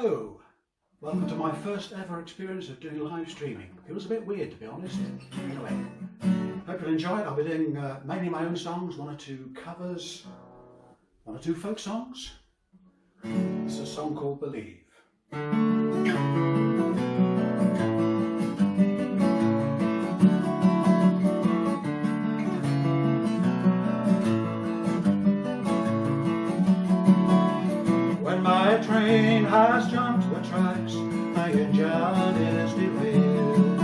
Hello, welcome to my first ever experience of doing live streaming. It was a bit weird, to be honest. Anyway, hope you'll enjoy it. I'll be doing mainly my own songs, one or two covers, one or two folk songs. This is a song called Believe. When my train has jumped the tracks, my engine is derailed.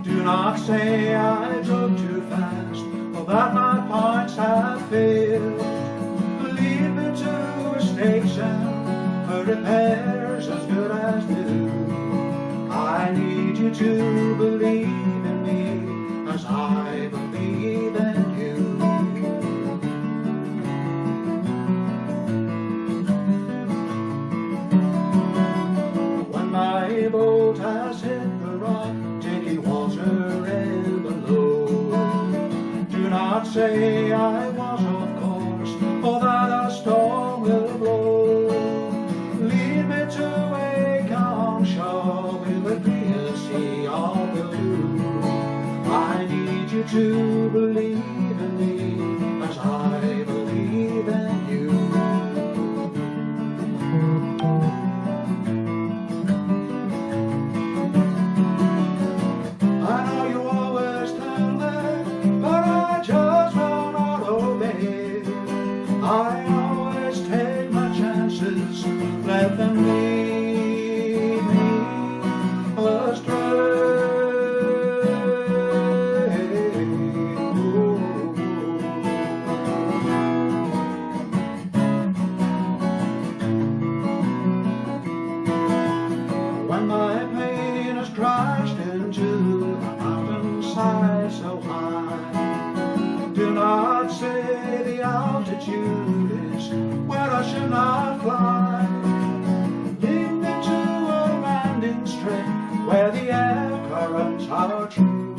Do not say I drove too fast, or that my points have failed. Lead me to a station where repairs as good as new. I need you to believe in me as I believe in you. My boat has hit the rock, taking water in below. Do not say I was off course, or that a storm will blow. Lead me to a calm shore with a clear sea all blue. I need you to believe in me as I believe in you. I always take my chances, let them lead me astray. When my plane has crashed into the mountainside so high, do not say the altitude is where I should not fly. Lead me to a landing strip where the air currents are true.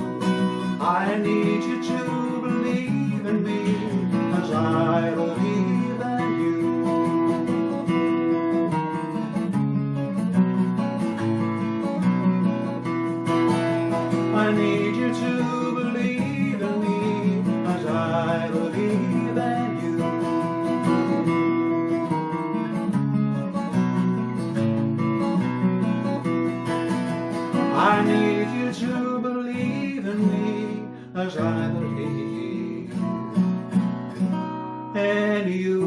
I need you to believe in me as I believe in you. I need you to believe in me as I believe in you. I need you to believe in me as I believe in you.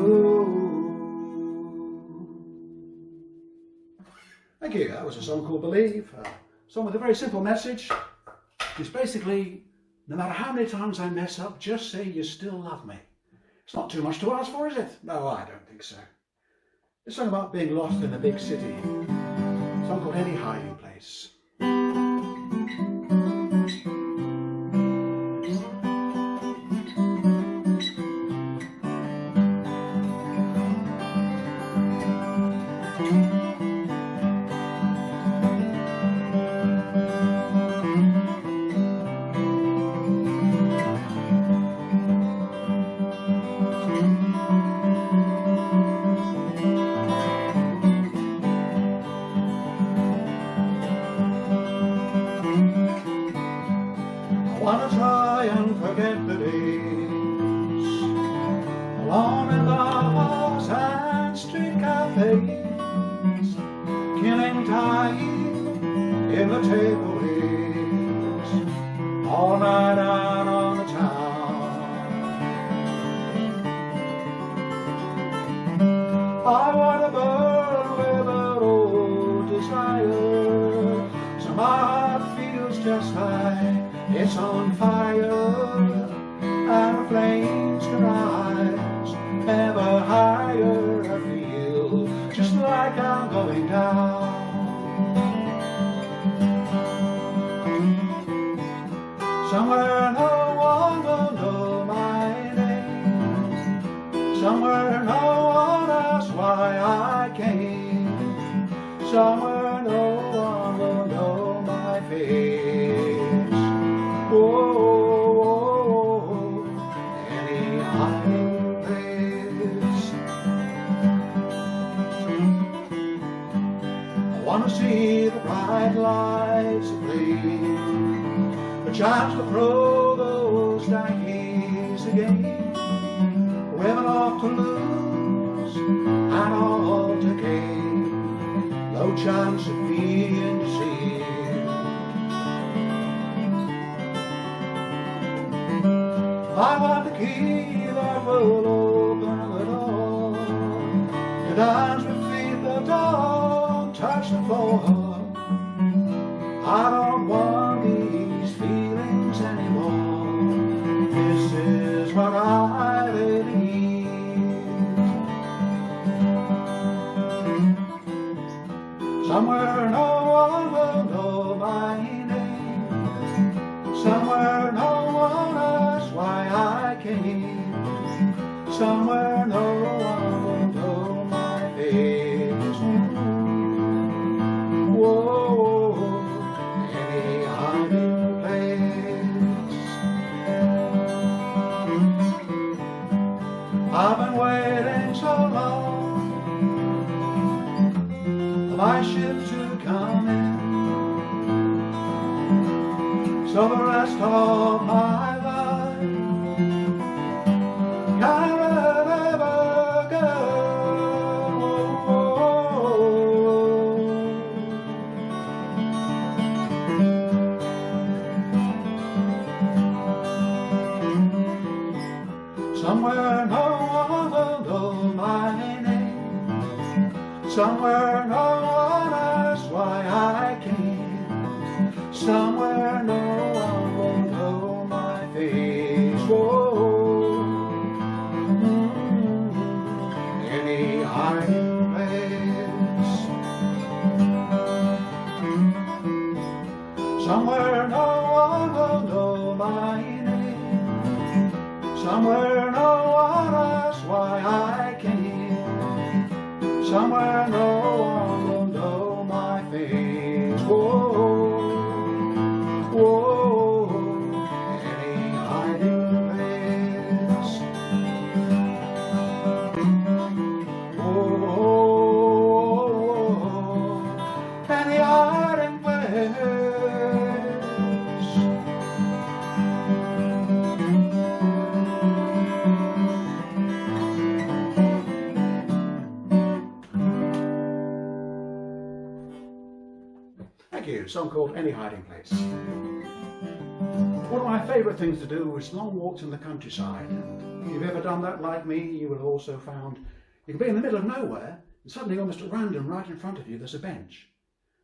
Thank you. That was a song called Believe. A song with a very simple message. It's basically, no matter how many times I mess up, just say you still love me. It's not too much to ask for, is it? No, I don't think so. It's a song about being lost in a big city. A song called Any Hiding Place. I wanna try and forget the days alone in bars and street cafes, killing time in the takeaways, all night out on the town. I wanna burn with an old desire, so my heart feels just like it's on fire, and the flames can rise ever higher. I feel just like I'm going down. Somewhere no one will know my name, somewhere no one asks why I came, somewhere no one will know my face. Oh, any hiding place. see the bright lights of flame, a chance to throw those dice again. Women off to lose and all to gain, no chance of being deceived. I want the key that will open the door, to dance with feet that don't touch the floor. I don't want these feelings anymore. This is what I believe. Somewhere no one will know my name. Somewhere no one asks why I came. Somewhere no one will know my face. Whoa, any hiding place. I've been waiting so long for my ship to come in, so the rest of my life can never go. Somewhere no one will know my name. Somewhere no one asks why I came. Somewhere no one will know my face. Whoa. Any hiding place. Somewhere no one will know my name. Somewhere no one asks why I came. Somewhere no one will know my face. Whoa. Whoa, any hiding place. Whoa, any hiding place. Thank you. A song called Any Hiding Place. One of my favourite things to do is long walks in the countryside. And if you've ever done that like me, you will have also found you can be in the middle of nowhere and suddenly almost at random right in front of you there's a bench.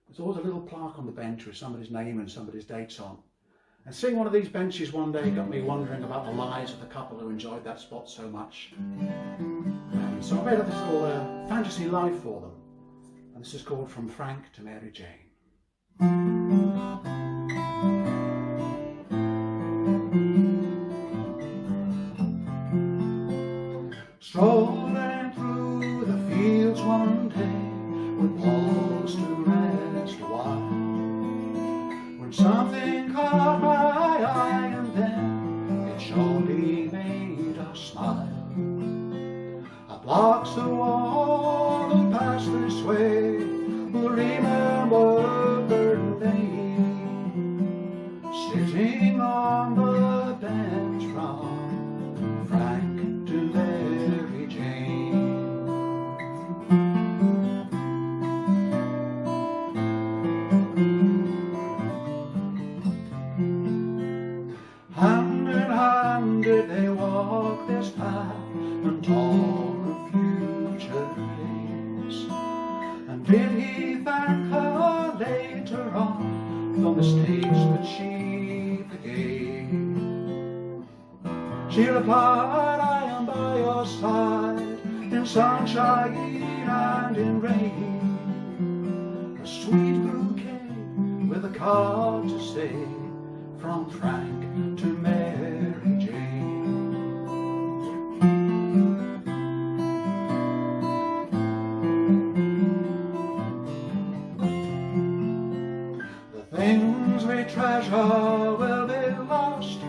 There's always a little plaque on the bench with somebody's name and somebody's dates on. And seeing one of these benches one day got me wondering about the lives of the couple who enjoyed that spot so much. And so I made up this little fantasy life for them. And this is called From Frank to Mary Jane. Strolling through the fields one day, we paused to rest a while, when something caught my eye, and then it surely made us smile. A blocks the wall who passed this way will remember her name, sitting on the bench from Frank to Mary Jane. Hand in hand did they walk this path and talk of future days. And did he thank her later on for mistakes that she forgave? She replied, I am by your side in sunshine and in rain. A sweet bouquet with a card to say, from Frank to Mary Jane. The things we treasure will be lost,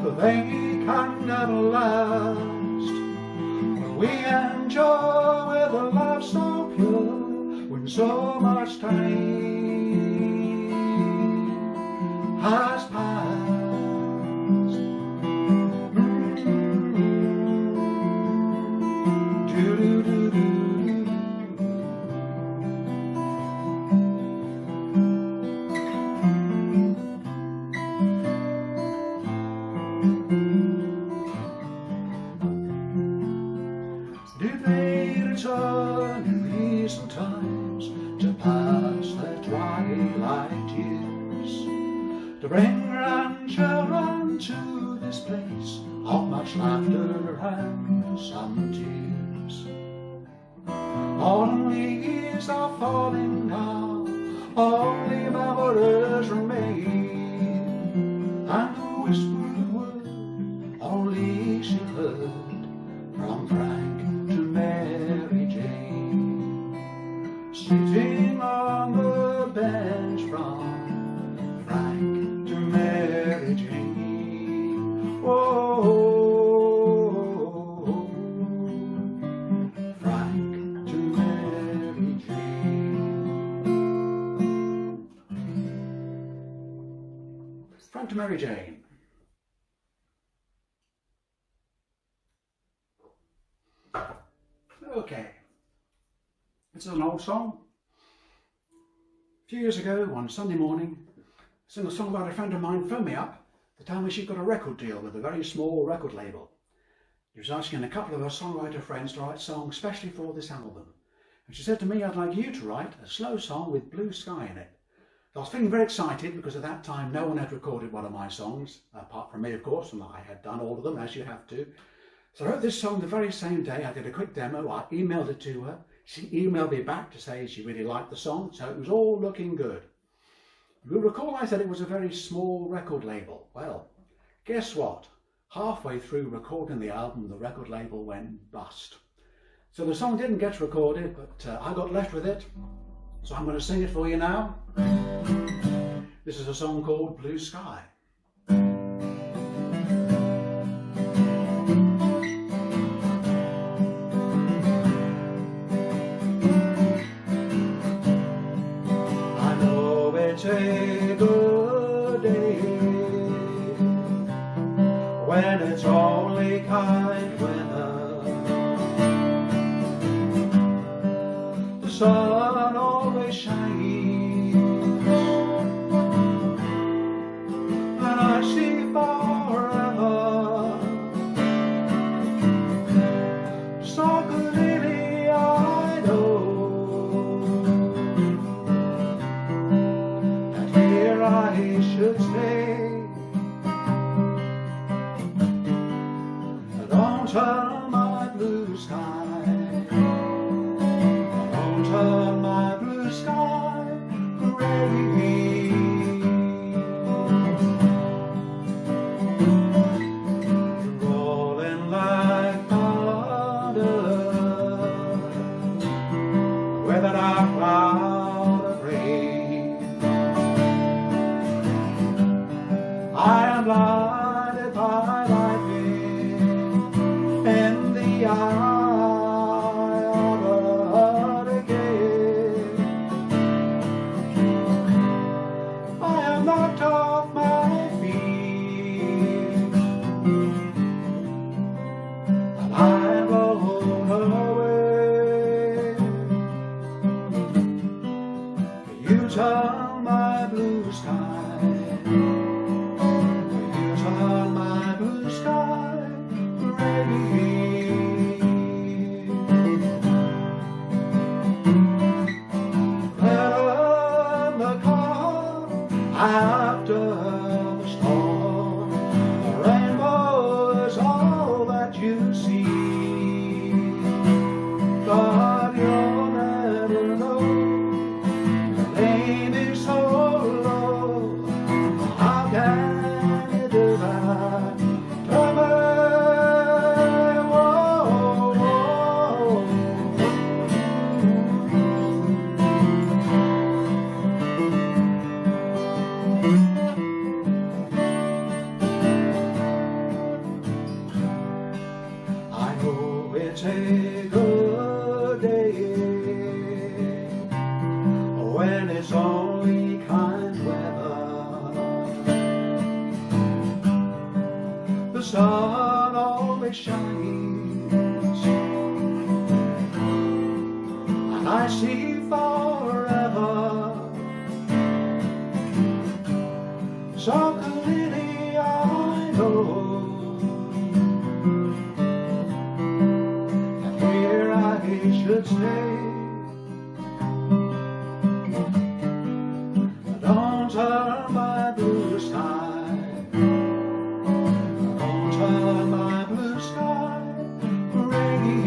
but they can never last. When we enjoy with a love so pure, when so much time has passed. Do-do-do-do. Did they return in recent times to pass their twilight years, to bring grandchildren to this place of much laughter and some tears? Autumn leaves are falling now, only memories remain, and the whispered word only she heard from Frank to Mary Jane, sitting on the bench from Frank to Mary Jane. Oh, Frank to Mary Jane. Frank to Mary Jane. Okay, this is an old song. A few years ago, one Sunday morning, I sang a song about a friend of mine phoned me up to tell me she got a record deal with a very small record label. She was asking a couple of her songwriter friends to write songs specially for this album. And she said to me, I'd like you to write a slow song with blue sky in it. So I was feeling very excited because at that time no one had recorded one of my songs, apart from me of course, and I had done all of them as you have to. So I wrote this song the very same day. I did a quick demo, I emailed it to her. She emailed me back to say she really liked the song, so it was all looking good. You'll recall I said it was a very small record label. Well, guess what? Halfway through recording the album, the record label went bust. So the song didn't get recorded, but I got left with it. So I'm going to sing it for you now. This is a song called Blue Sky. It's a good day when it's only kind weather. The sun always shines and I see forever. So clearly I know I should stay. Don't turn my blue sky, don't turn my blue sky gray. Rolling like thunder with a dark cloud of rain. I am blinded by my pain in the eye of a hurricane. I am knocked off my feet and I am blown away. You turn my blue sky, on my blue sky gray. Let the car after the storm. The rainbow is all that you see, but you'll never know. The name is so low. How can it's a good day when it's only kind weather. see forever. So clearly I know that here I should stay. Don't turn my blue sky, don't turn my blue sky gray.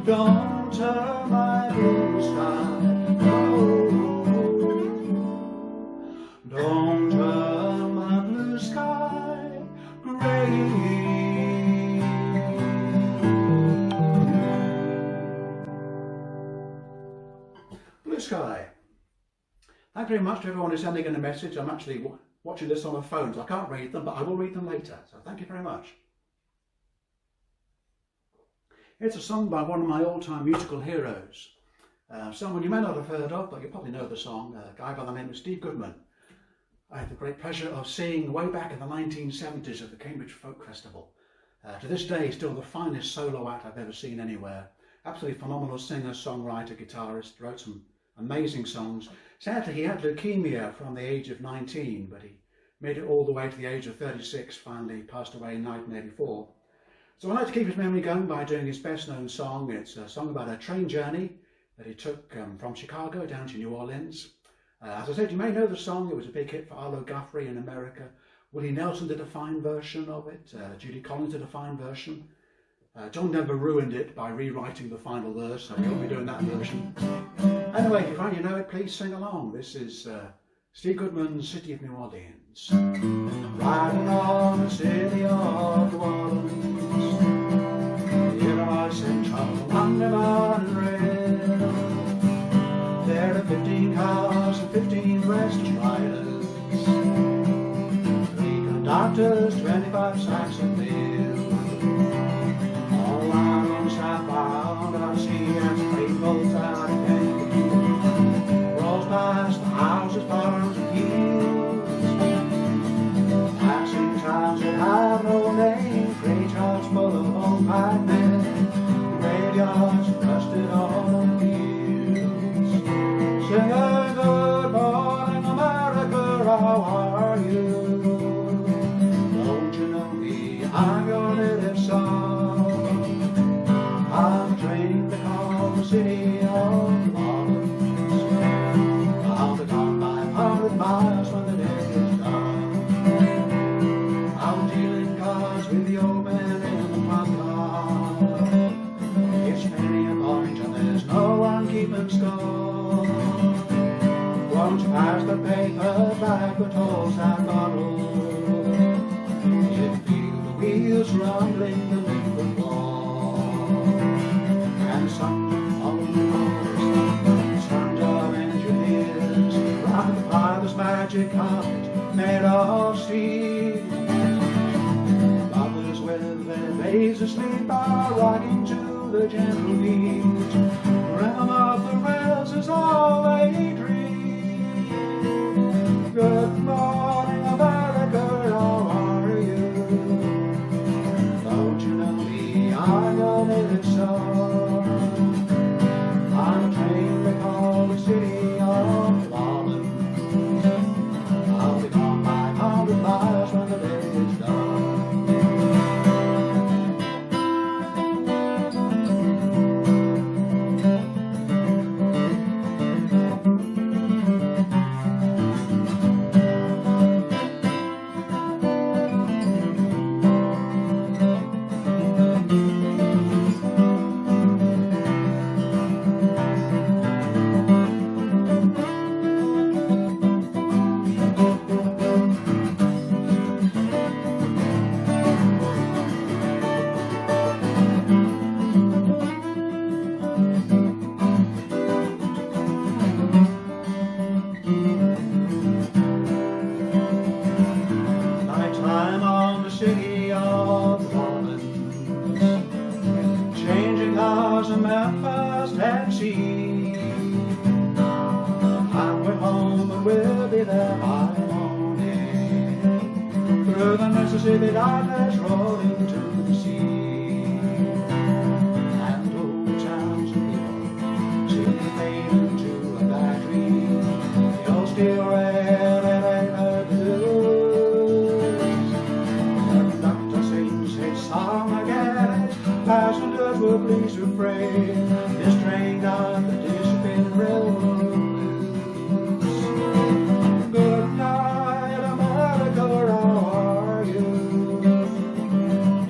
Don't turn my blue sky, no. Don't turn my blue sky gray. Blue sky. Thank you very much to everyone who's sending in a message. I'm actually watching this on a phone, so I can't read them, but I will read them later. So thank you very much. It's a song by one of my all-time musical heroes. Someone you may not have heard of, but you probably know the song. A guy by the name of Steve Goodman. I had the great pleasure of seeing way back in the 1970s at the Cambridge Folk Festival. To this day, still the finest solo act I've ever seen anywhere. Absolutely phenomenal singer, songwriter, guitarist, wrote some amazing songs. Sadly, he had leukemia from the age of 19, but he made it all the way to the age of 36, finally passed away in 1984. So I'd like to keep his memory going by doing his best known song. It's a song about a train journey that he took from Chicago down to New Orleans. As I said, you may know the song. It was a big hit for Arlo Guthrie in America. Willie Nelson did a fine version of it. Judy Collins did a fine version. John Denver ruined it by rewriting the final verse, so we won't be doing that version. Anyway, if you find you know it, please sing along. This is Steve Goodman's City of New Orleans. Riding on the city of New Orleans, Illinois Central, Underground Rail. There are 15 cars and 15 restless riders, 3 conductors, 25 sacks of mail. All out on southbound, I see as the train goes out again. Rolls past the houses, farms, and fields, passing towns that have no name, graveyards full of old white men, graveyards rusted on the fields. Singing good morning America, how are you? Don't you know me, I'm your native son. I'm trained to call the city of New Orleans. I'll be gone 500 miles when the day is done. I'm dealing cards with the old man in my car. It's penny a point and there's no one keeping score. Won't you pass the paper back the toast and bottle? You feel the wheels rumbling beneath the floor. And some on the cars, sons of engineers, round the father's magic carpet made of steel. Lovers with their faces asleep are rocking to the gentle beat. Rhythm of the rails is all they dream. Good morning America, how are you? Don't you know me, I'm your native son. I'm trained to call the city of New Orleans. I'll be gone 500 miles when the day is done. Memphis taxi. Highway home and we'll be there by morning. Through the Mississippi darkness rolling to the sea. And old towns of New Passengers were pleased to freight. This train got the discipline railroad blues. Good night, America, how are you?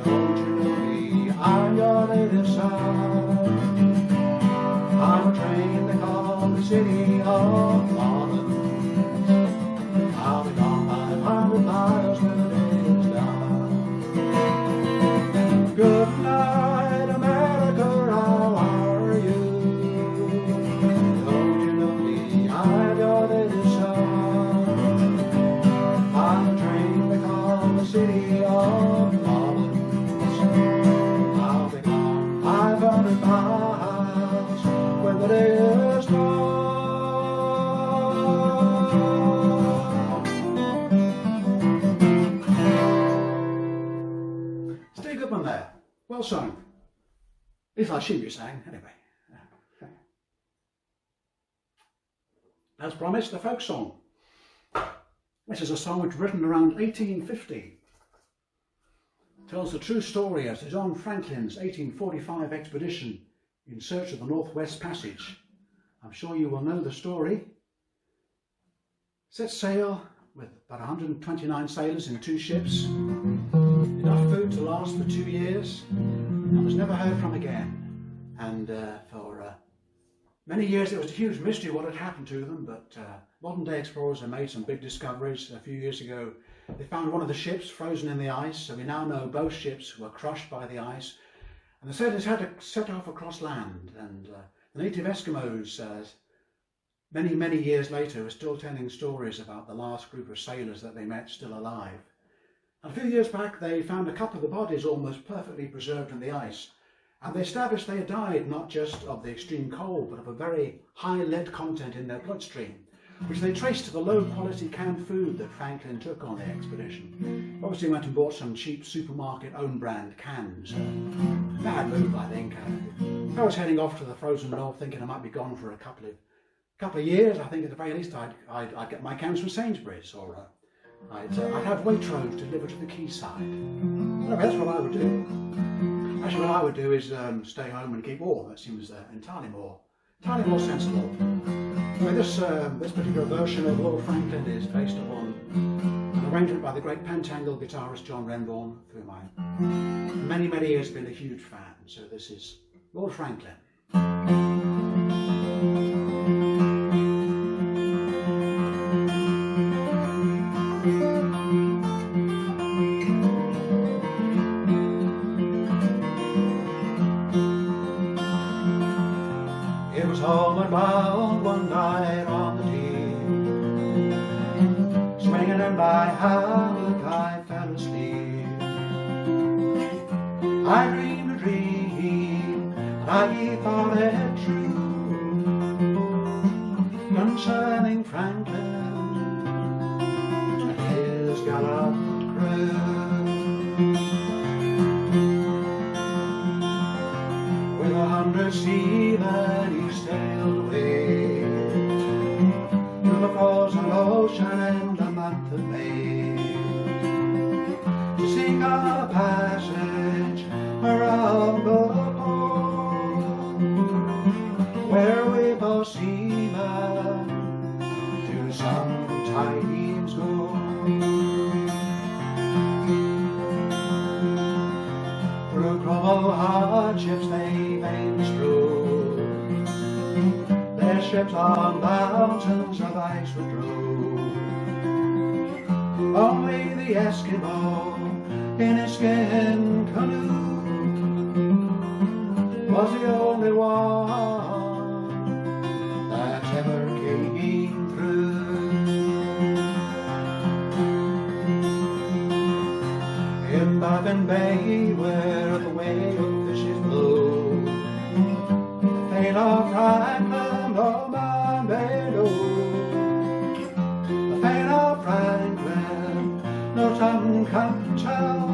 Don't you know me? I'm your latest son. I'm a train they call the city of London. I'll be gone 500 miles when the day is done. Good night, America, how are you? Don't you know me? I'm your little son. I'm a train they call the city of London. I'll be gone 500 miles when the day is done. Stay good one there. Well sung. At least I assume you sang, anyway. As promised, a folk song. This is a song which was written around 1850. Tells the true story as to John Franklin's 1845 expedition in search of the Northwest Passage. I'm sure you will know the story. Set sail with about 129 sailors in 2 ships, enough food to last for 2 years, and was never heard from again. And for many years it was a huge mystery what had happened to them, but modern day explorers have made some big discoveries. A few years ago they found one of the ships frozen in the ice, so we now know both ships were crushed by the ice, and the sailors had to set off across land. And the native Eskimos, many years later, are still telling stories about the last group of sailors that they met still alive. And a few years back they found a couple of the bodies almost perfectly preserved in the ice, and they established they had died not just of the extreme cold but of a very high lead content in their bloodstream, which they traced to the low quality canned food that Franklin took on the expedition. Obviously went and bought some cheap supermarket own brand cans. Bad move, I think. I was heading off to the frozen north thinking I might be gone for a couple of years. I think at the very least I'd get my cans from Sainsbury's, or I'd have Waitrose delivered to the quayside. Anyway, that's what I would do. Actually, what I would do is stay home and keep warm. That seems entirely more sensible. I mean, this particular version of Lord Franklin is based upon an arrangement by the great pentangle guitarist John Renbourn, whom I many years been a huge fan. So this is Lord Franklin. It was homeward bound one night on the Dee, swinging in by Hamlet I fell asleep. I dreamed a dream, and I thought it true, concerning Franklin and his gallant crew. With 100 seamen he sailed away to the frozen ocean in the month of May, to seek a passage around the pole, where we both seamen to sometimes go. Through cruel hardships they vainly strove, their ships on mountains of ice withdrew. Only the Eskimo in his skin canoe was the only one that ever came through. In Baffin Bay, where the whale fishes blow, the fate of Franklin no man may know. The fate of Franklin no tongue can tell.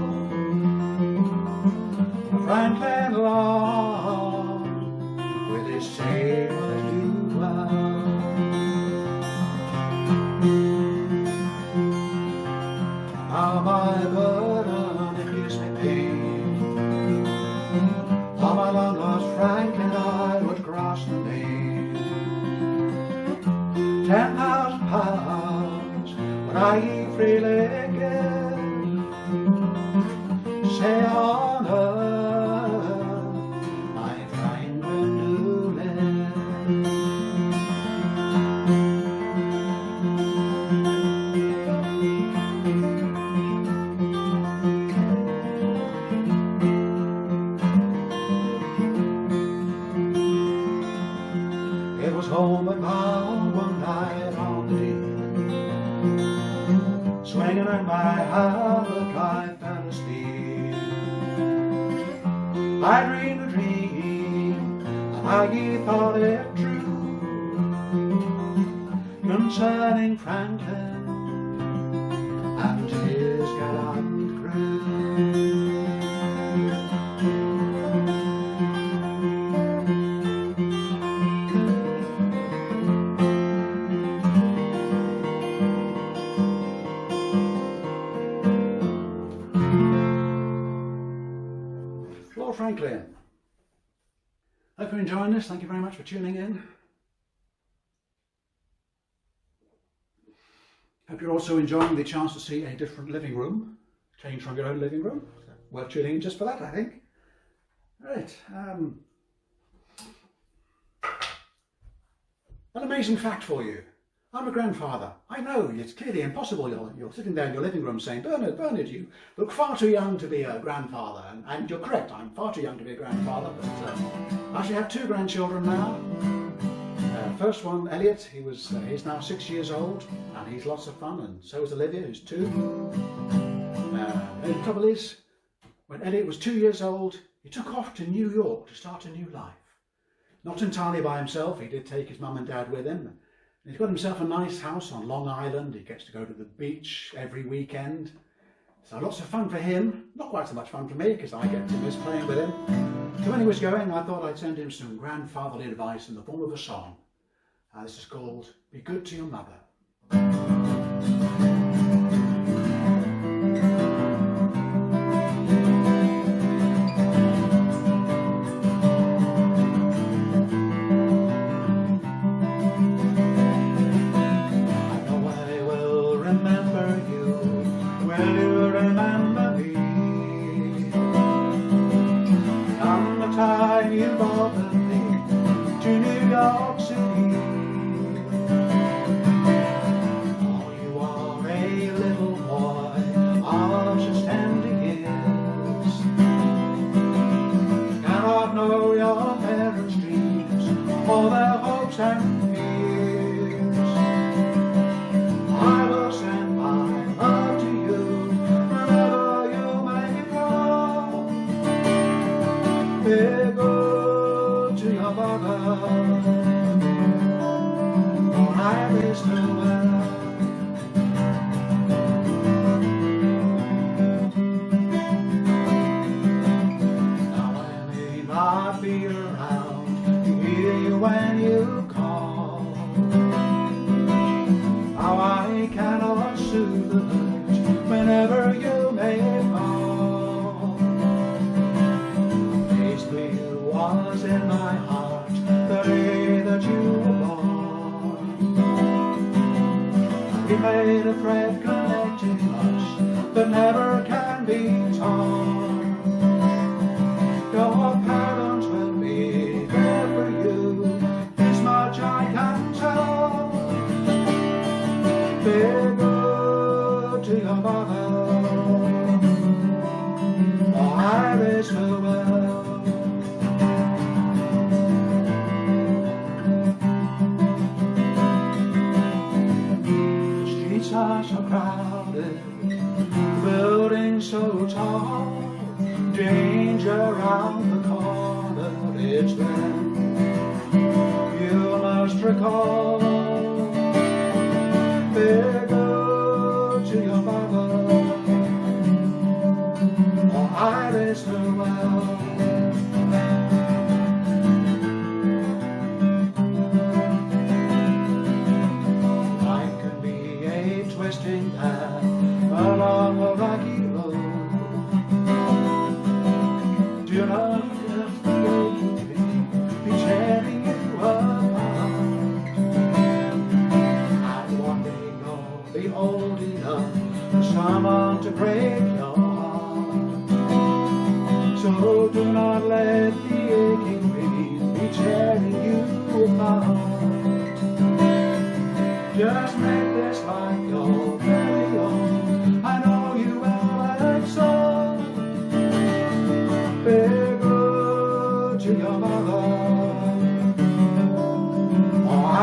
Franklin along with his sailors do well. Now my burden it gives me pain, home at home one night on the deep, swinging in my habit I fell asleep. I dreamed a dream, and Maggie thought it true, concerning Franklin and his gallant crew. Lord Franklin, hope you're enjoying this. Thank you very much for tuning in. Hope you're also enjoying the chance to see a different living room, change from your own living room. Worth tuning in just for that, I think. Right. An amazing fact for you. I'm a grandfather. I know, it's clearly impossible. You're sitting there in your living room saying, Bernard, you look far too young to be a grandfather. And you're correct, I'm far too young to be a grandfather, but I actually have two grandchildren now. First one, Elliot, he's now 6 years old, and he's lots of fun, and so is Olivia, who's 2. The trouble is, when Elliot was 2 years old, he took off to New York to start a new life. Not entirely by himself, he did take his mum and dad with him. He's got himself a nice house on Long Island. He gets to go to the beach every weekend. So lots of fun for him. Not quite so much fun for me, because I get to miss playing with him. So when he was going, I thought I'd send him some grandfatherly advice in the form of a song. This is called Be Good to Your Mother. You brought me to New York City. Oh, you are a little boy of just tender years. You cannot know your parents' dreams or their hopes and fears. I will send my love to you whenever you may go. Big to your mother, for I wish her well. Now I may not be around to hear you when you call. How I cannot soothe the hurt whenever you may fall. Place for you was in my heart the day that you were born. We made a thread connecting us that never can be torn. Your parents will be there for you, this much I can tell. Be good to your mother, for I wish her well. Are so crowded, buildings so tall, danger around the corner, it's then you must recall. Be good to your mother, or I wish her well. Twisting path along a rocky road. Do not let the aching pain be tearing you apart. And one day you'll be old enough for someone to break your heart. So do not let the aching pain be tearing you apart. Just make this life your very own. I know you will, and so be good to your mother, or I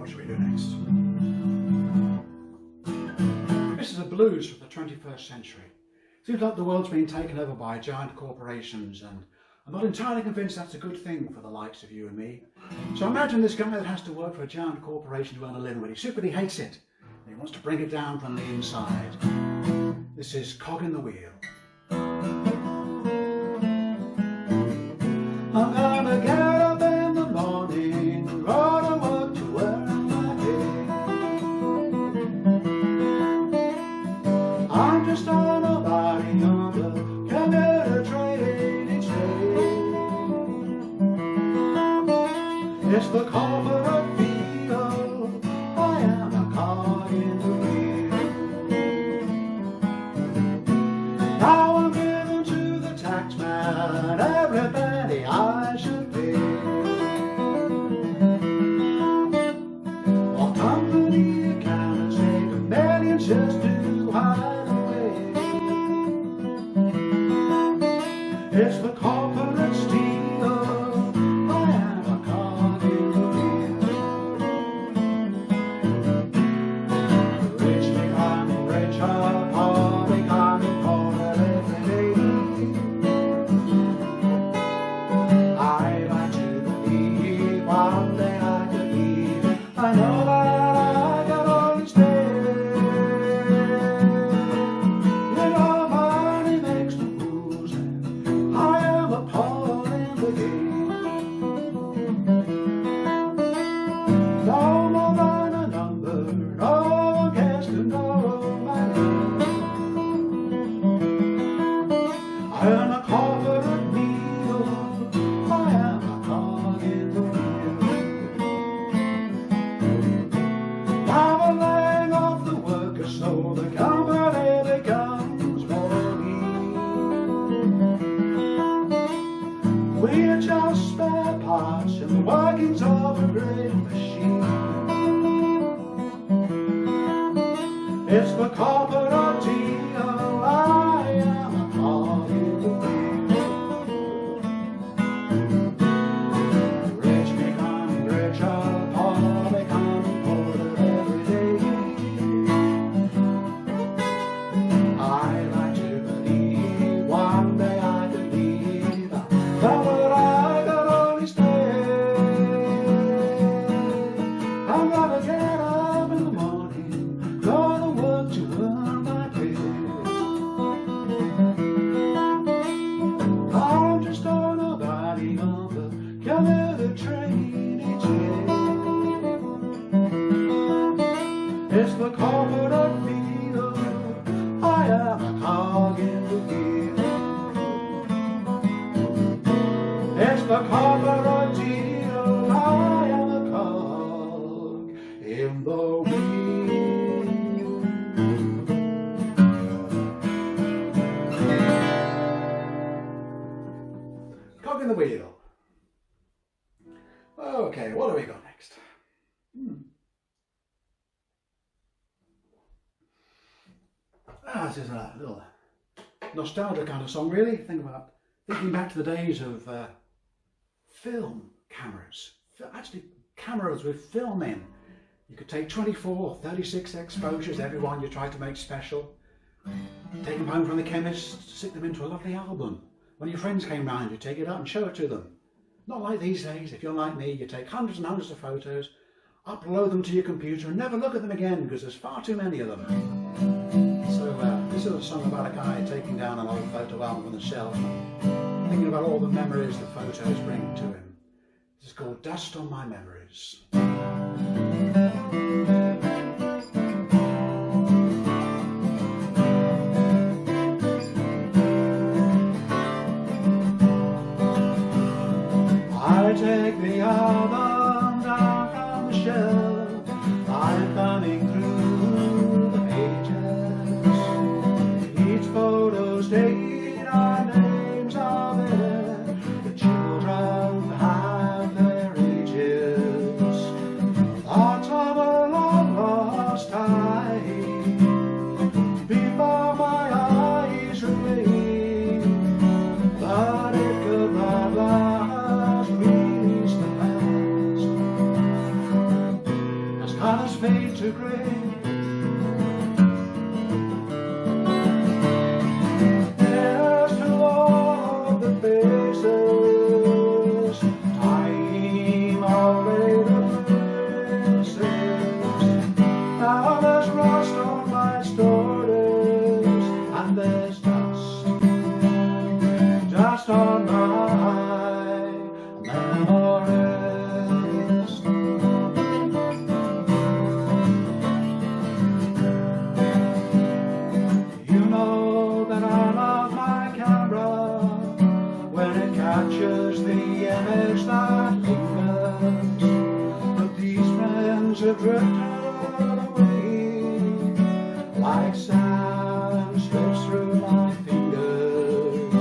What should we do next? This is a blues from the 21st century. Seems like the world's been taken over by giant corporations, and I'm not entirely convinced that's a good thing for the likes of you and me. So imagine this guy that has to work for a giant corporation to earn a living, but he secretly hates it. And he wants to bring it down from the inside. This is Cog in the Wheel. I'm gonna get up in the morning and go to work to earn my pay. I'm just a nobody on the commuter train each day. It's the corporate field, I am a cog in the wheel. Now I'm giving to the taxman every penny I should pay. Or come to the account and say the millions just to hide away. It's the corporate steal, I am a cog in the wheel. Rich becoming richer, poor becoming poorer every day. I like to believe one day I could be. I know that I can only stay. You know money makes the rules, and I am a pawn in the game. No more than a number, no one cares to know my name. I am a corporate needle, I am a cog in the wheel. Now I'm laying off the workers so the company becomes more lean. We are just spare parts in the workings of a great machine. It's the corporate deal, I am a cog in the wheel. Rich becoming richer, poor becoming poorer every day. I like to believe one day I could leave, but I could only stay. I'm gonna get up in the morning, go to work to earn my pay. I'm just a nobody on the commuter train each day. It's the corporate field, I am a cog in the wheel. It's the corporate deal, I am a cog in the wheel. Cog in the wheel. Okay, what do we got next? This is a little nostalgia kind of song, really. Thinking back to the days of film cameras. Actually, cameras with film in. You could take 24, 36 exposures, every one you tried to make special. Take them home from the chemist, stick them into a lovely album. When your friends came round, you take it out and show it to them. Not like these days. If you're like me, you take hundreds and hundreds of photos, upload them to your computer and never look at them again because there's far too many of them. So this is a song about a guy taking down an old photo album on the shelf, thinking about all the memories the photos bring to him. This is called Dust on My Memories. I take the album down from the shelf, I'm thumbing through the pages. Each photo's dated, our names are there. The children have their ages. fade to grey. Here's to all of the faces, time already places. Now there's rust on my stories, and there's dust on my memories. You know that I love my camera when it captures the image that lingers, but these friends have drifted away like sand slips through my fingers.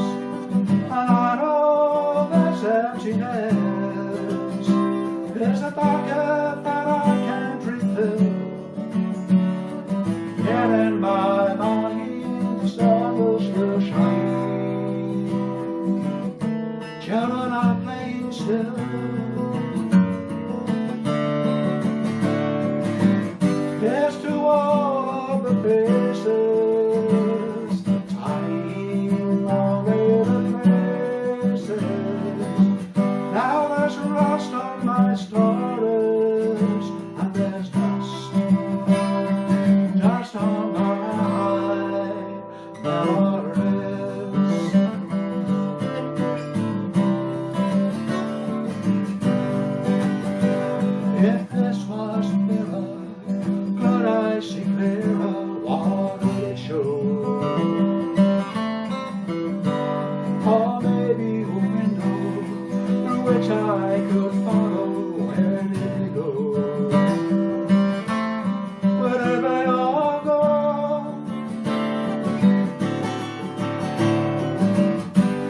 And I know there's emptiness, there's a bucket that I can't refill. Yet in my mind the sun will still shine. Children are playing still. Here's to all of the faces, the time already places. Now there's rust on my stories, and there's dust on my memories. If this was a mirror, could I see clearer what would it show? Or maybe a window through which I could follow. Where did it go? Where did they all go?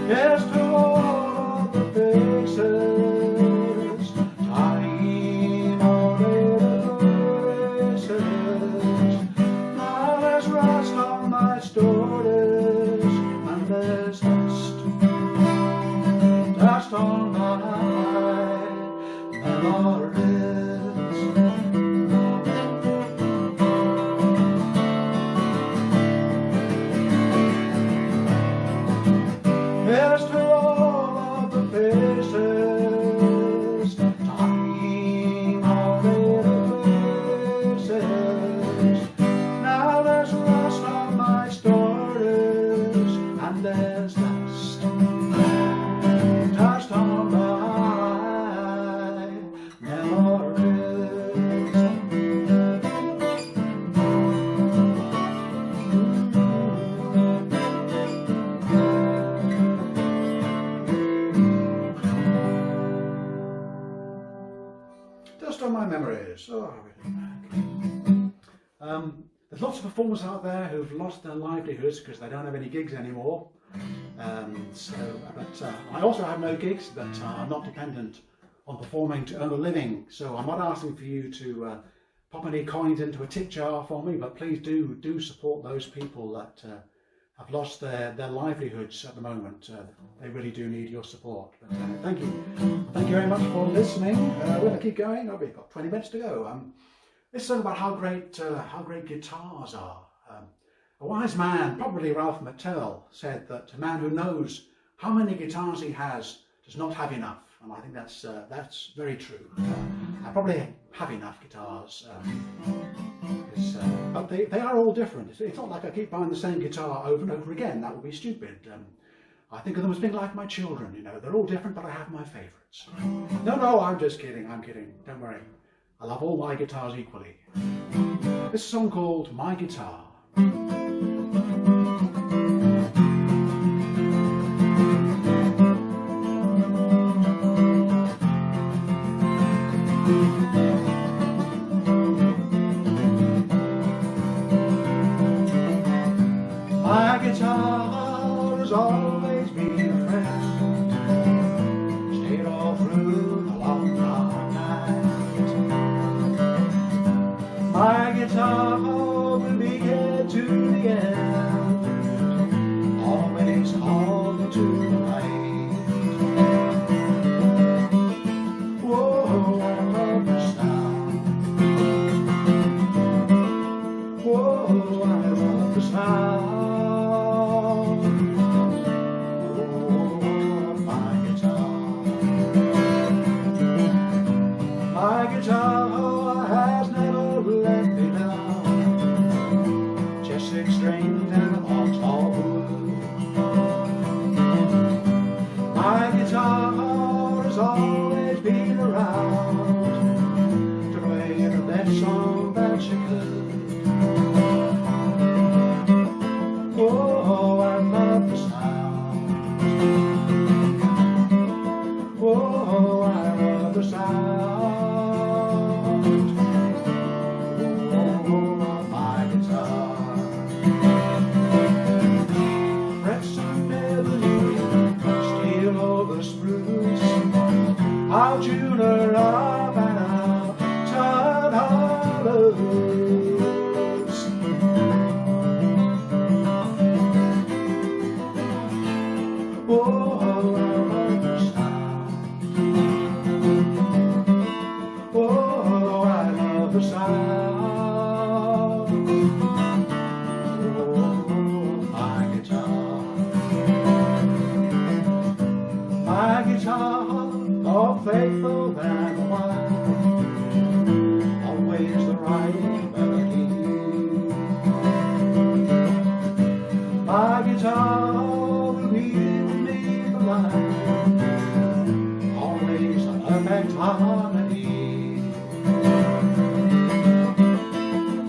Yes, to all of the faces, time already places. Now there's rust on my stories, and there's dust on my memories. Here's to all of the faces, time already places. Now there's rust on my stories, and there's dust on my memories. Dust on my memories. Oh, there's lots of performers out there who've lost their livelihoods because they don't have any gigs anymore. But I also have no gigs, but I'm not dependent on performing to earn a living. So I'm not asking for you to pop any coins into a tip jar for me, but please do support those people that have lost their livelihoods at the moment. They really do need your support. But, thank you very much for listening. We're going to keep going. Oh, we've got 20 minutes to go. Let's talk about how great guitars are. A wise man, probably Ralph McTell, said that a man who knows how many guitars he has does not have enough, and I think that's very true. I probably have enough guitars, but they are all different. It's not like I keep buying the same guitar over and over again. That would be stupid. I think of them as being like my children. You know, they're all different, but I have my favourites. No, I'm just kidding. I'm kidding. Don't worry. I love all my guitars equally. This is a song called My Guitar. My guitar has always been a friend, stayed all through the long dark night. My guitar will be here to the end, always calling to the light. Whoa, I love the sound My guitar has never let me down, just 6 strings and a box of wood. My guitar has always been around to play the best song that she could. Oh, I love the sound. Oh, I love the sound. Oh, my guitar. Frets and ebony, steel over spruce. I'll tune her up and I'll turn her loose. Oh, I love the sound. Oh, I love the sound. Oh, my guitar. My guitar, more faithful than the wine, always the right melody. My guitar will be with me for life, always a perfect harmony.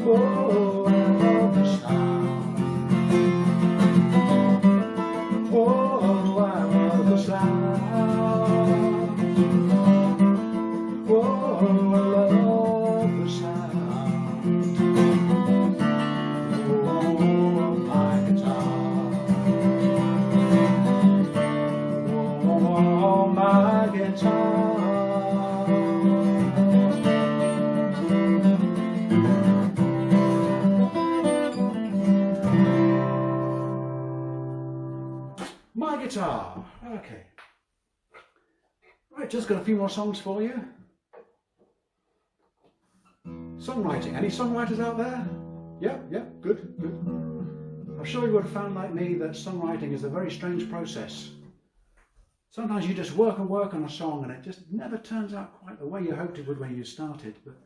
Oh, I love the sound. Oh, I love the sound. Oh, I love the sound. Oh, my guitar. Oh, my guitar. My guitar. Okay. Right, just got a few more songs for you. Songwriting. Any songwriters out there? Yep, good. I'm sure you would have found, like me, that songwriting is a very strange process. Sometimes you just work and work on a song and it just never turns out quite the way you hoped it would when you started. But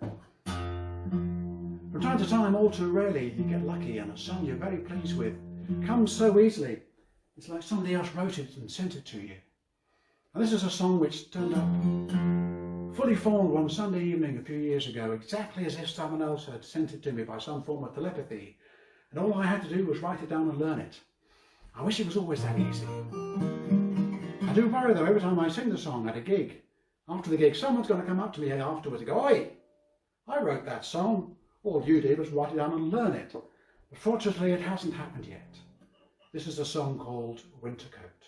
from time to time, all too rarely, you get lucky and a song you're very pleased with comes so easily. It's like somebody else wrote it and sent it to you. And this is a song which turned up fully formed one Sunday evening a few years ago, exactly as if someone else had sent it to me by some form of telepathy. And all I had to do was write it down and learn it. I wish it was always that easy. I do worry though, every time I sing the song at a gig, after the gig, someone's going to come up to me afterwards and go, "Oi, I wrote that song. All you did was write it down and learn it." But fortunately, it hasn't happened yet. This is a song called Winter Coat.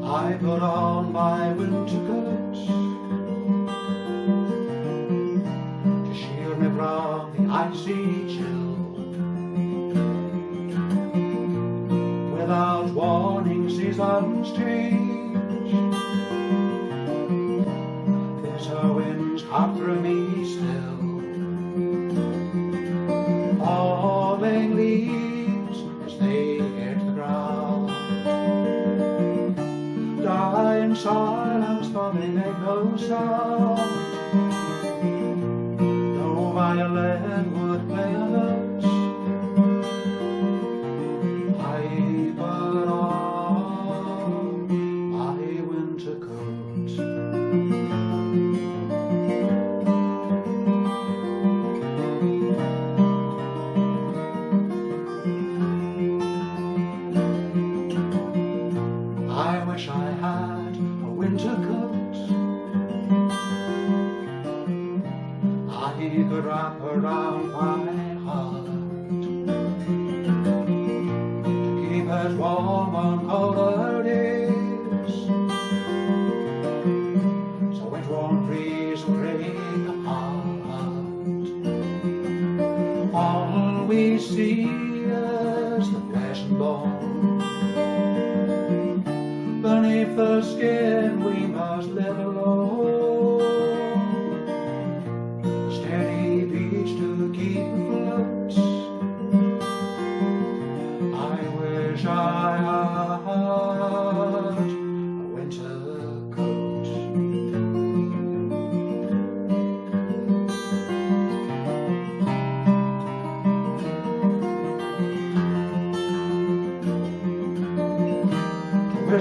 I put on my winter coat to shield me from the icy chill. Without warning, seasons change. Bitter winds cut through me still. Falling leaves as they hit the ground. Die in silence, for they make no sound. No violin would play a note. I put on my winter coat. I wish I had a winter coat I could wrap around my heart to keep us warm on colder days, so it won't freeze or break apart. All we see is the flesh and bone. Beneath the skin we must live alone. Steady beach to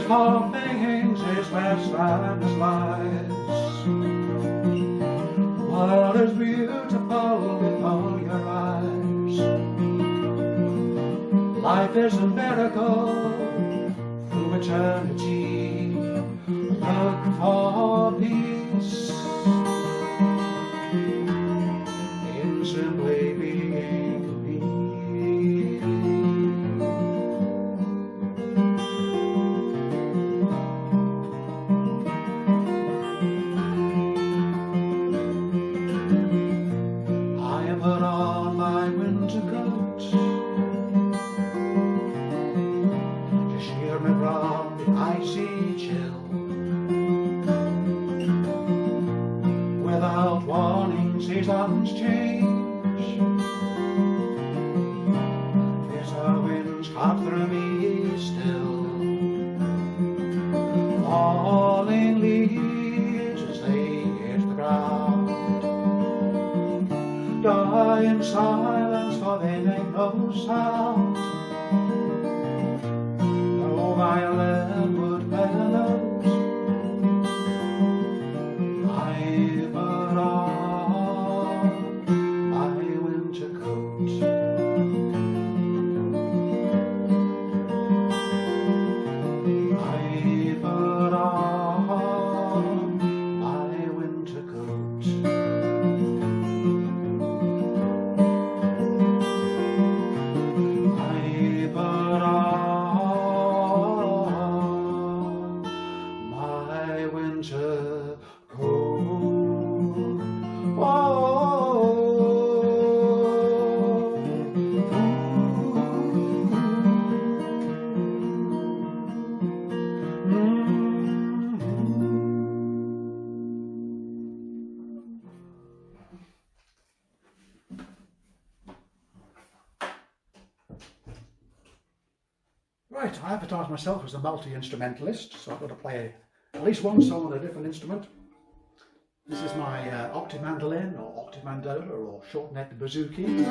his hoppings, his west and his lies. The world is beautiful before your eyes. Life is a miracle through eternity. Look for peace in simply being me. I have put on my winter coat to shield me from the icy chill. Without warning, seasons change. Bitter winds cut through me still. Falling leaves as they hit the ground die in silence, for they make no sound. No violin would play a note. I put on my winter coat. I put on my winter coat. I put on my winter coat. Right, I advertise myself as a multi-instrumentalist, so I've got to play at least one song on a different instrument. This is my octave-mandolin, or octave-mandola, or short-necked bouzouki.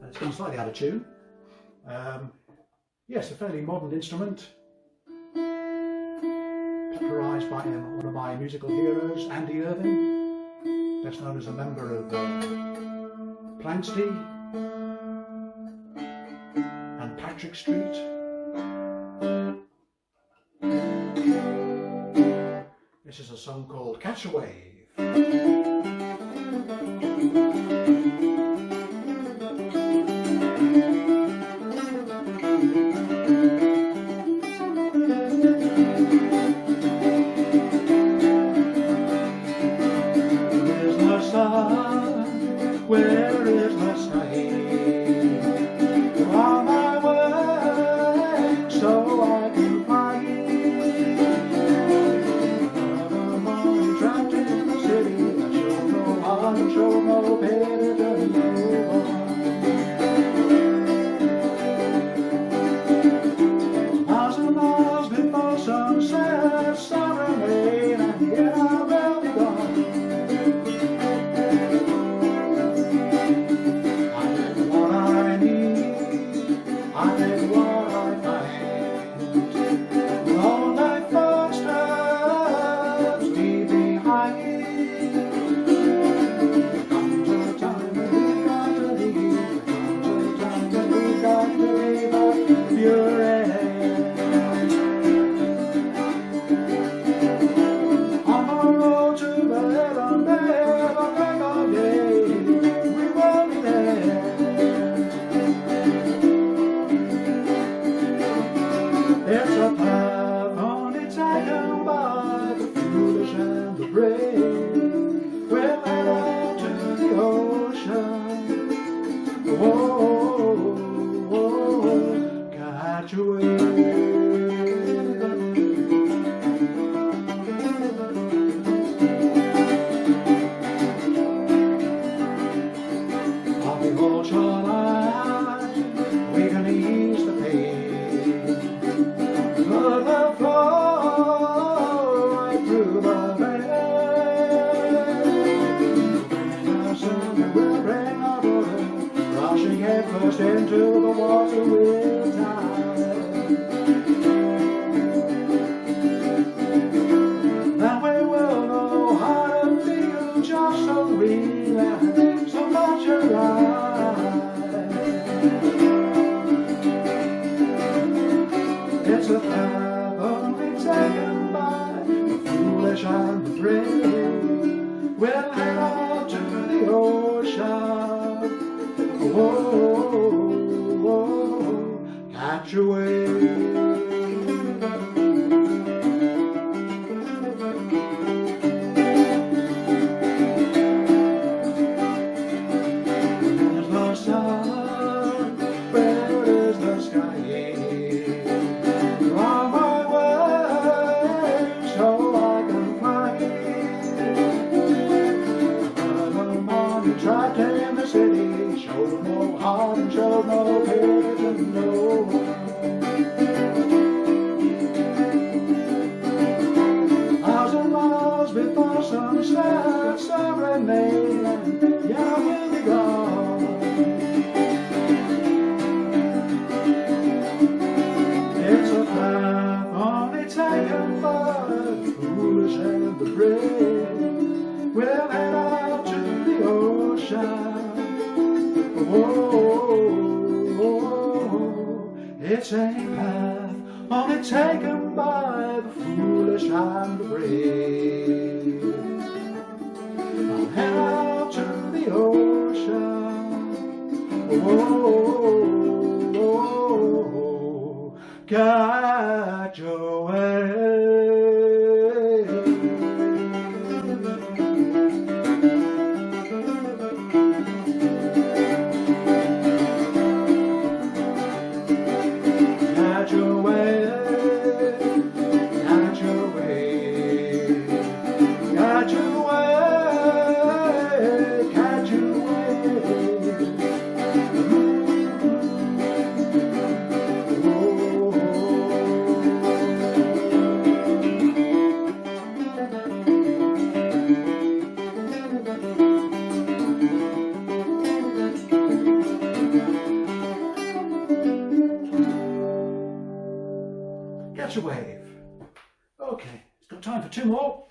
It's gone slightly out of tune. Yes, a fairly modern instrument, popularised by one of my musical heroes, Andy Irving, best known as a member of Planksty and Patrick Street. This is a song called Catch a Wave. Where is the sun? On my way, so I can fly. Another morning trapped in the city, I show no heart, show no pity to no one. Miles and miles before sunset, serenade, and yet I will be gone. It's a path only taken by the foolish and the brave. We're led out to the ocean. Whoa, whoa, catch a wave. On the ocean line, we can ease the pain. But the flow right through the vein. Bring us in, we'll bring our brother, rushing head first into the water with tide. and so much alive. It's a path only taken by the foolish and the brave. We'll head out to the ocean. Oh, catch a wave. Trapped in the city, showed no heart and showed no pity to no one. 1,000 miles before sunset, serenade, and yeah, we'll be gone. It's a path only taken by the foolish and the brave. We'll head out to the ocean. Oh, it's a path only taken by the foolish and the brave. I'll head out to the ocean. Oh, catch a wave. Catch a wave. Okay, it's got time for 2 more.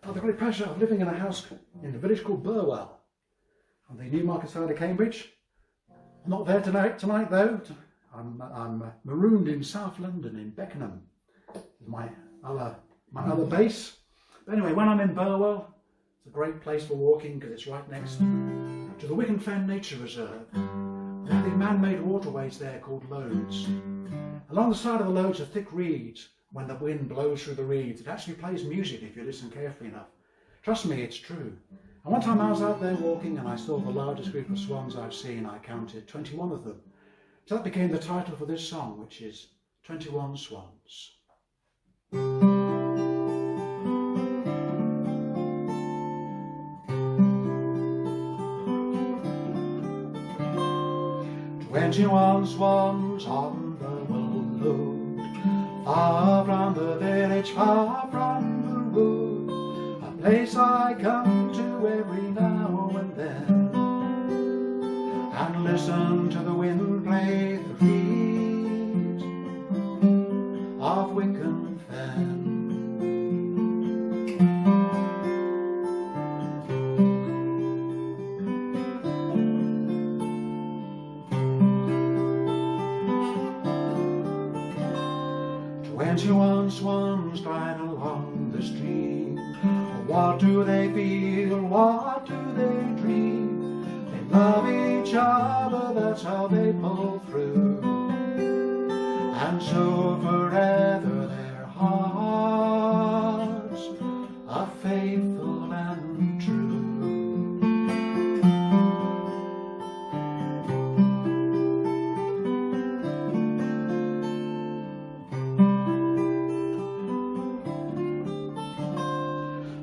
I've the great pleasure of living in a house in a village called Burwell on the Newmarket side of Cambridge. I'm not there tonight though. I'm marooned in South London in Beckenham. My other base. But anyway, when I'm in Burwell, it's a great place for walking because it's right next to the Wicken Fen Nature Reserve. They have these man-made waterways there called lodes. Along the side of the lodes are thick reeds. When the wind blows through the reeds, it actually plays music if you listen carefully enough. Trust me, it's true. And one time I was out there walking and I saw the largest group of swans I've seen. I counted 21 of them. So that became the title for this song, which is 21 Swans. 21 swans on the willow, far from the village, far from the wood, a place I come to every now and then, and listen to the wind play the reeds of Wicken Fen. 21 swans glide along the stream. What do they feel? What do they dream? They love each other, that's how they pull through. And so forever their hearts are faithful and true.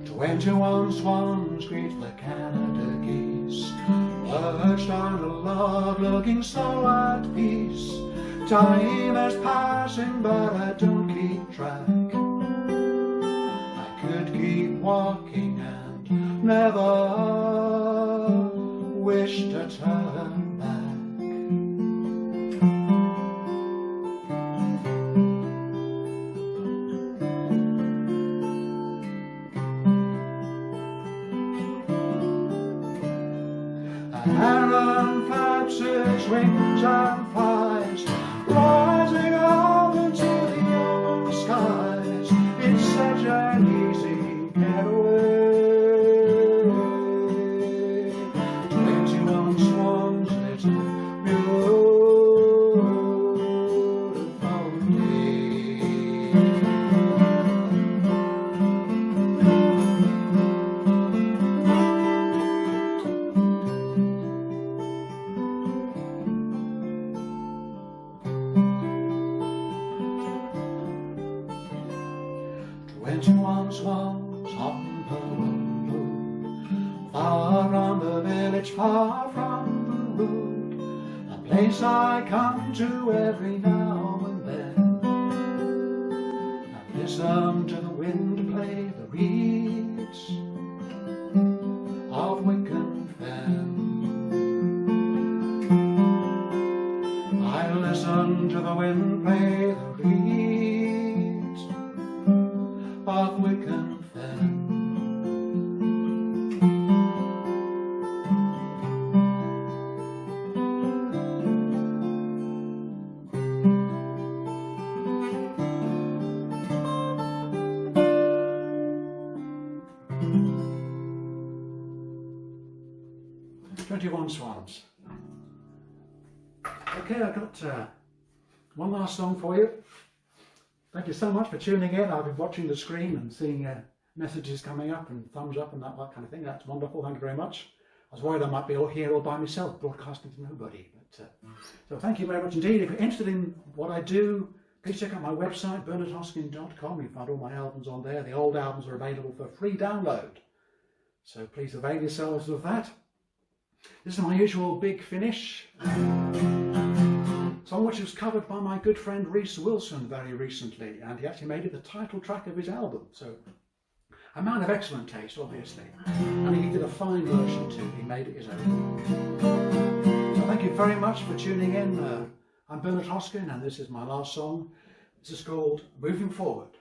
21 swans greet the Canada geese, perched on a log looking so at peace. Time is passing but I don't keep track. I could keep walking and never wish to turn back. 21 clips its wings and flies, rising up into the open skies. It's such an easy getaway. 21 swans lit a beautiful day. 21 swans hopping per road, far from the village, far from the road, a place I come to every now and then, and listen to the wind play the reeds of Wicken Fen. I listen to the wind play the reeds of Wicken Fen. "21 Swans." Okay, I've got one last song for you. Thank you so much for tuning in. I've been watching the screen and seeing messages coming up and thumbs up and that kind of thing. That's wonderful. Thank you very much. I was worried I might be all here all by myself, broadcasting to nobody. But, so thank you very much indeed. If you're interested in what I do, please check out my website, bernardhoskin.com. You'll find all my albums on there. The old albums are available for free download. So please avail yourselves of that. This is my usual big finish. Song which was covered by my good friend Reese Wilson very recently, and he actually made it the title track of his album. So, a man of excellent taste, obviously, and he did a fine version too. He made it his own. So thank you very much for tuning in. I'm Bernard Hoskin, and this is my last song. This is called "Moving Forward."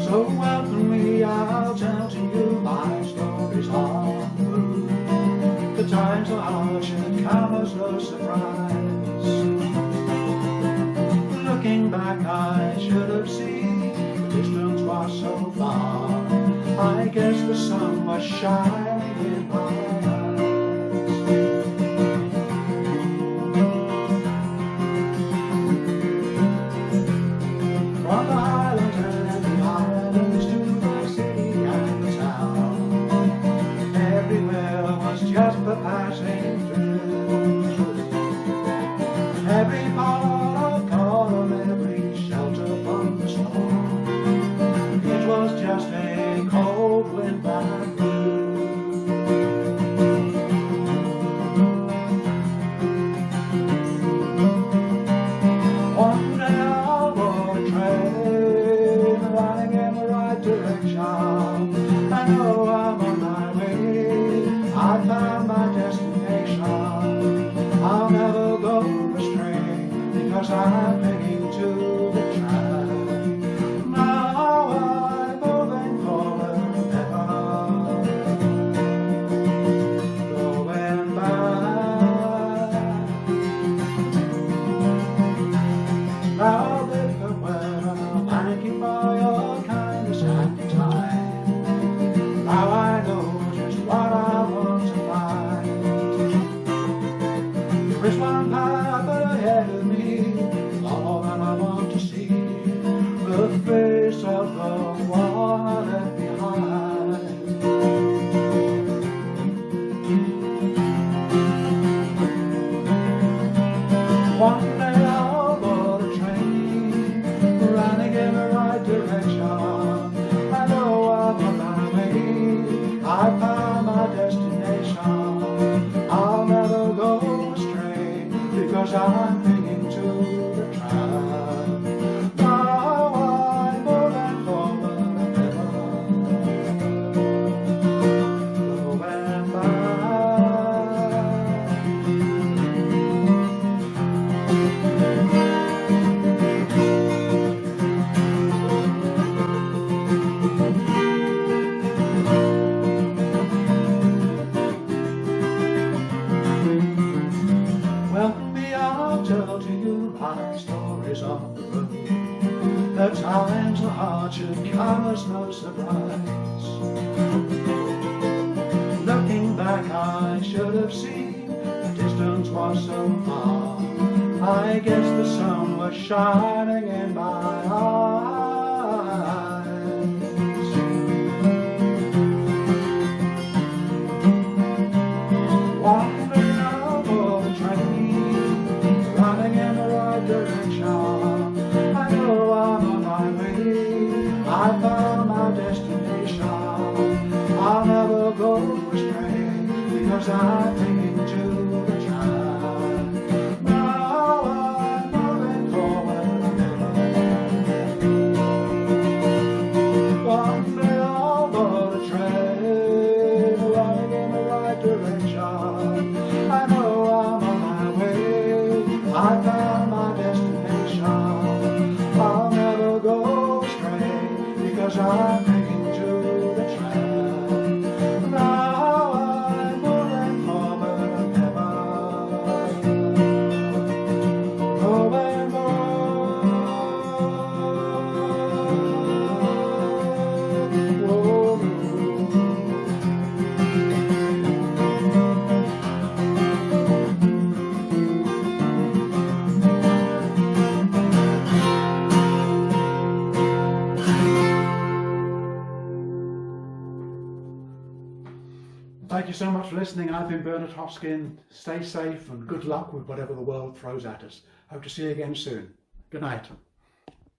So welcome me, I'll tell to you my stories of the road. The times are harsh and it come as no surprise. Looking back I should have seen the distance was so far. I guess the sun was shining in my eyes. From the highlands and the islands to the city and the town, everywhere was just for passing through. Every part of column, every shelter from the storm, it was just a cold wind that blew. One day I'll board a train running in the right direction. I know I'm on my way, I found my destination. I'll never go astray because I'm clinging to the track. Now I'm moving forward, never going back. Now bid farewell, thank you for your kindness at the time. Now I know just what I want to find. There is one path ahead of me, all that I want to see, the face of the one I left behind. One day I'll board a train running in the right direction. I know I'm on my way, I found my destination. I'll never go astray because I'm clinging to the track. Now I'm moving forward, never going back. come as no surprise. Looking back, I should have seen the distance was so far. I guess the sun was shining in my eyes. Wandering over the train, running in the right direction. I know I'm on my way, I found my destination. I'll never go astray, because I'm clinging to the track. Now I'm moving forward ever. Wandering over the train, running in the right direction. I know I'm on my way, I found my destination. I'll never go astray, because I'm clinging to the track. Now I'm moving forward ever. Moving forward. Whoa. Thank you so much for listening. I've been Bernard Hoskin. Stay safe and good luck with whatever the world throws at us. Hope to see you again soon. Good night.